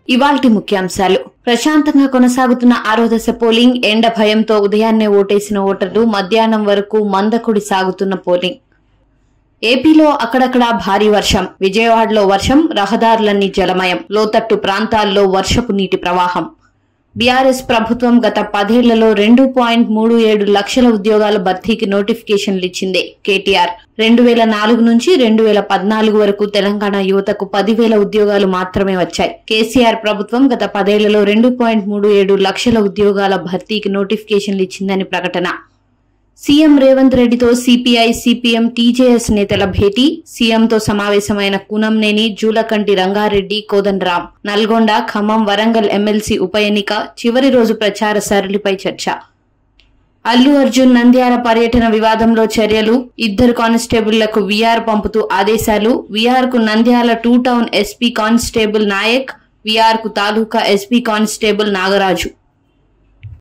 ఇవాల్టి ముఖ్యాంశాలు. ప్రశాంతంగా కొనసాగుతున్న 6వ దశ పోలింగ్. ఎండ భయంతో ఉదయాన్నే ఓటేసిన ఓటర్లు మధ్యాహ్నం వరకు మందకుడి సాగుతున్న పోలింగ్. ఏపీలో అక్కడక్కడా భారీ వర్షం. విజయవాడలో వర్షం, రహదారులన్నీ జలమయం. లోతట్టు ప్రాంతాల్లో వర్షపు నీటి ప్రవాహం. బీఆర్ఎస్ ప్రభుత్వం గత 10 ఏళ్లలో 2.37 లక్షల ఉద్యోగాల భర్తీకి నోటిఫికేషన్లు ఇచ్చింది. కేటీఆర్ 2004 నుంచి 2014 వరకు తెలంగాణ యువతకు 10,000 ఉద్యోగాలు మాత్రమే వచ్చాయి. కేసీఆర్ ప్రభుత్వం గత 10 ఏళ్లలో 2.37 లక్షల ఉద్యోగాల భర్తీకి నోటిఫికేషన్లు ఇచ్చిందని ప్రకటన. సీఎం రేవంత్ రెడ్డితో సిపిఐ, సిపిఎం, టీజేఎస్ నేతల భేటీ. సీఎంతో సమావేశమైన కూనంనేని, జూలకంటి రంగారెడ్డి, కోదండరాం. నల్గొండ, ఖమ్మం, వరంగల్ ఎమ్మెల్సీ ఉప ఎన్నిక చివరి రోజు ప్రచార సరళిపై చర్చ. అల్లు అర్జున్ నంద్యాల పర్యటన వివాదంలో చర్యలు. 2 కానిస్టేబుళ్లకు వీఆర్ పంపుతూ ఆదేశాలు. వీఆర్ కు Nandyal 2 town SP constable Naik, VR కు తాలూకా ఎస్పీ కానిస్టేబుల్ నాగరాజు.